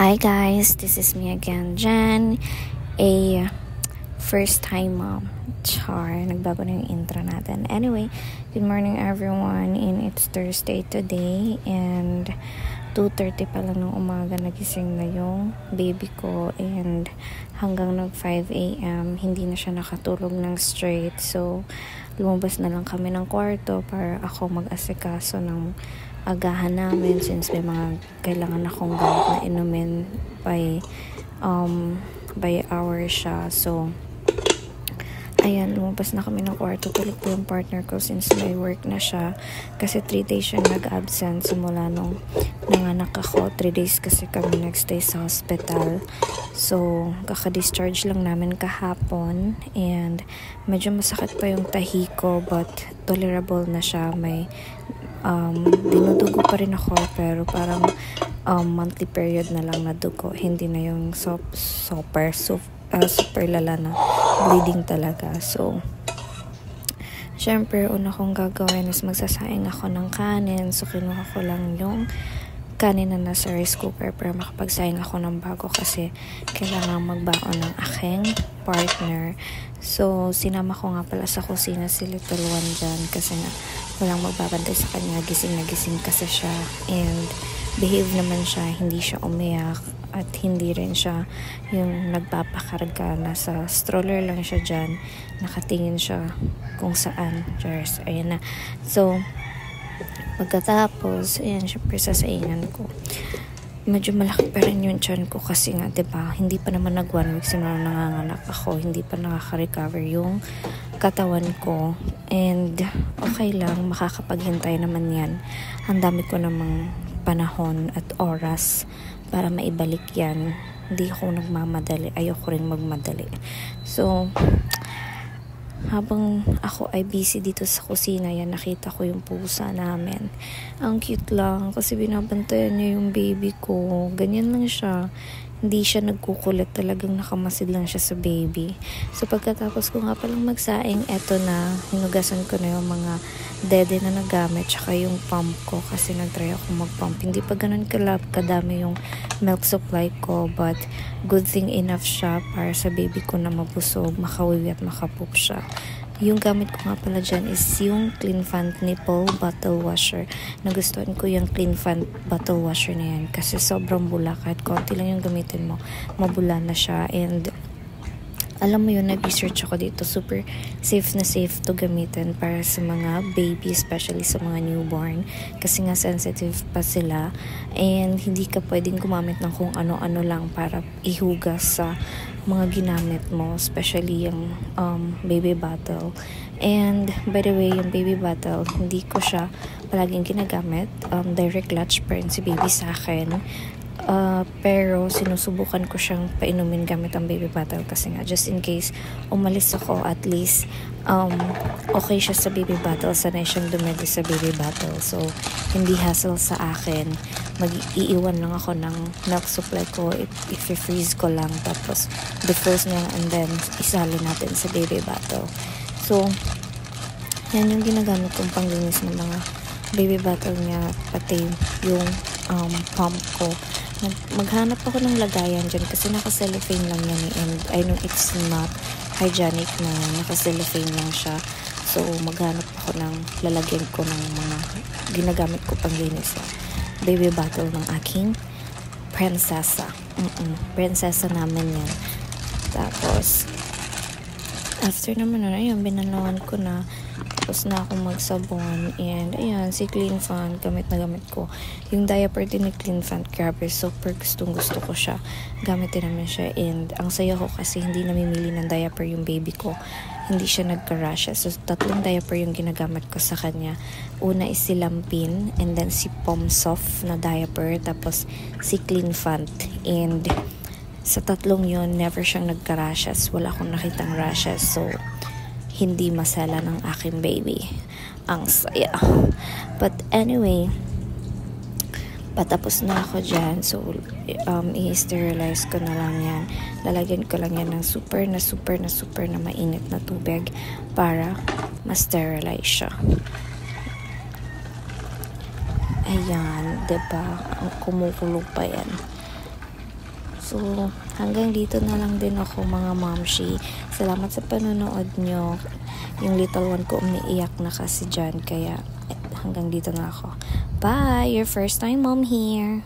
Hi guys, this is me again, Jen, a first time mom. Char, nagbago na yung intro natin. Anyway, good morning everyone, and it's Thursday today, and 2:30 pa lang ng umaga nagising na yung baby ko, and hanggang nag 5 a.m. hindi na siya nakatulog ng straight. So, lumabas na lang kami ng kwarto para ako mag-asikaso ng agahan namin since may mga kailangan akong gamot na inumin by hour siya. So, ayan, lumabas na kami ng kwarto. Tulog po yung partner ko since may work na siya. Kasi 3 days siya nag-absent simula nung nanganak ako. 3 days kasi kami nagstay sa hospital. So, kaka-discharge lang namin kahapon. And medyo masakit pa yung tahi ko, but tolerable na siya. May dinudugo pa rin ako, pero parang monthly period na lang na dugo. Hindi na yung super lala na bleeding talaga. So, syempre, una kong gagawin is magsasaing ako ng kanin. So, kinuha ko lang yung kanin na nasa rice cooker para makapagsaing ako ng bago kasi kailangan magbaon ng aking partner. So, sinama ko nga pala sa kusina si Little One dyan kasi nga walang magbabantay sa kanya. Gising na gising kasi siya, and behave naman siya, hindi siya umiyak at hindi rin siya yung nagpapakarga. Nasa stroller lang siya dyan, nakatingin siya kung saan. Cheers, ayan na. So, pagkatapos, ayan, syempre sasaingan ko. Medyo malaki pa rin yung tiyan ko kasi nga, diba, hindi pa naman nag 1 week simula nanganganak ako, hindi pa nakaka-recover yung katawan ko, and okay lang, makakapaghintay naman yan. Ang dami ko namang panahon at oras para maibalik yan. Hindi ako nagmamadali, ayoko rin magmadali. So, habang ako ay busy dito sa kusina, yan, nakita ko yung pusa namin. Ang cute lang kasi binabantayan niya yung baby ko. Ganyan lang siya. Hindi siya nagkukulit, talagang nakamasid lang siya sa baby. So, pagkatapos ko nga palang magsaing, eto na, hinugasan ko na yung mga dede na nagamit, tsaka yung pump ko kasi nag-try ako mag-pump. Hindi pa ganun kadami yung milk supply ko, but good thing enough siya para sa baby ko na mabusog, makawiwi at makapoop siya. Yung gamit ko nga pala dyan is yung Cleanfant Nipple Bottle Washer. Nagustuhan ko yung Cleanfant Bottle Washer na yan kasi sobrang bula. Kahit konti lang yung gamitin mo, mabula na siya. And alam mo yun, nag-research ako dito. Super safe na safe to gamitin para sa mga baby, especially sa mga newborn. Kasi nga sensitive pa sila. And hindi ka pwedeng gumamit ng kung ano-ano lang para ihugas sa mga ginamit mo, especially yung baby bottle. And by the way, yung baby bottle, hindi ko siya palaging ginagamit. Direct latch pa rin si baby sa akin. Pero sinusubukan ko siyang painumin gamit ang baby bottle kasi nga just in case umalis ako, at least okay siya sa baby bottle, sanay siyang dumedi sa baby bottle. So, hindi hassle sa akin. Mag-iiwan lang ako ng milk supply ko, i-freeze ko lang, tapos defrost niya, and then isali natin sa baby bottle. So, yan yung ginagamit kong panglinis ng mga baby bottle niya, pati yung pump ko. Maghanap ako ng lagayan dyan kasi naka-cellophane lang yan, and I know it's not hygienic na naka-cellophane lang siya. So, maghanap ako ng lalagyan ko ng mga ginagamit ko panglinis na baby bottle ng aking prinsesa. Prinsesa namin yan. Tapos, after naman nun, ayun, binanawan ko na. Tapos na akong magsabon. And ayan, si Cleanfant, gamit na gamit ko. Yung diaper din ni Cleanfant, grabe, super gustong gusto ko siya. Gamitin namin siya. And ang saya ko kasi hindi namimili ng diaper yung baby ko. Hindi siya nagka-rashes. So, 3 diaper yung ginagamit ko sa kanya. Una is si Lampin, and then si Pomsoft na diaper, tapos si Cleanfant. And sa 3 yun, never siyang nagka-rashes. Wala akong nakitang rashes. So, hindi masala ng aking baby. Ang saya. But anyway, patapos na ako dyan. So, i-sterilize ko na lang yan. Lalagyan ko lang yan ng super na mainit na tubig para ma-sterilize siya. Ayan, diba? Kumukulo pa yan. So, hanggang dito na lang din ako mga momshi. Salamat sa panonood nyo. Yung little one ko umiiyak na kasi dyan. Kaya hanggang dito na ako. Bye! Your first time mom here.